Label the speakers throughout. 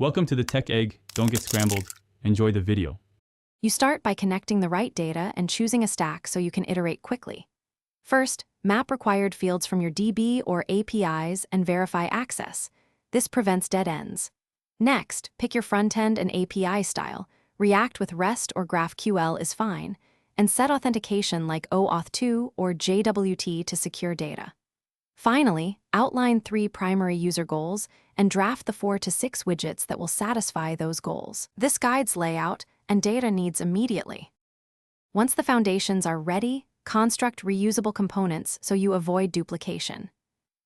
Speaker 1: Welcome to the Tech Egg. Don't get scrambled. Enjoy the video.
Speaker 2: You start by connecting the right data and choosing a stack so you can iterate quickly. First, map required fields from your DB or APIs and verify access. This prevents dead ends. Next, pick your front-end and API style. React with REST or GraphQL is fine, and set authentication like OAuth2 or JWT to secure data. Finally, outline 3 primary user goals and draft the 4 to 6 widgets that will satisfy those goals. This guides layout and data needs immediately. Once the foundations are ready, construct reusable components so you avoid duplication.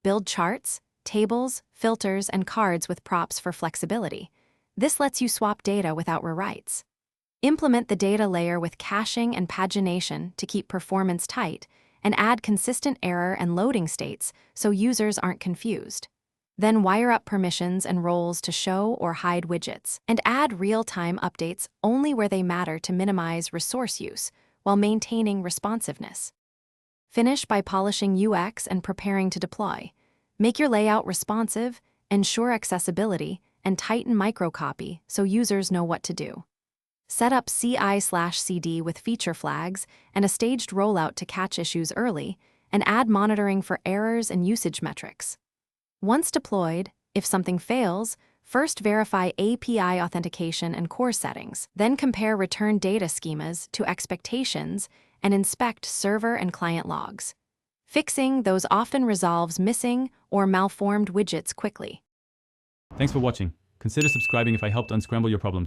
Speaker 2: Build charts, tables, filters, and cards with props for flexibility. This lets you swap data without rewrites. Implement the data layer with caching and pagination to keep performance tight, and add consistent error and loading states so users aren't confused. Then wire up permissions and roles to show or hide widgets, and add real-time updates only where they matter to minimize resource use while maintaining responsiveness. Finish by polishing UX and preparing to deploy. Make your layout responsive, ensure accessibility, and tighten microcopy so users know what to do. Set up CI/CD with feature flags and a staged rollout to catch issues early, and add monitoring for errors and usage metrics. Once deployed, if something fails, first verify API authentication and core settings, then compare return data schemas to expectations and inspect server and client logs. Fixing those often resolves missing or malformed widgets quickly.
Speaker 1: Thanks for watching. Consider subscribing if I helped unscramble your problems.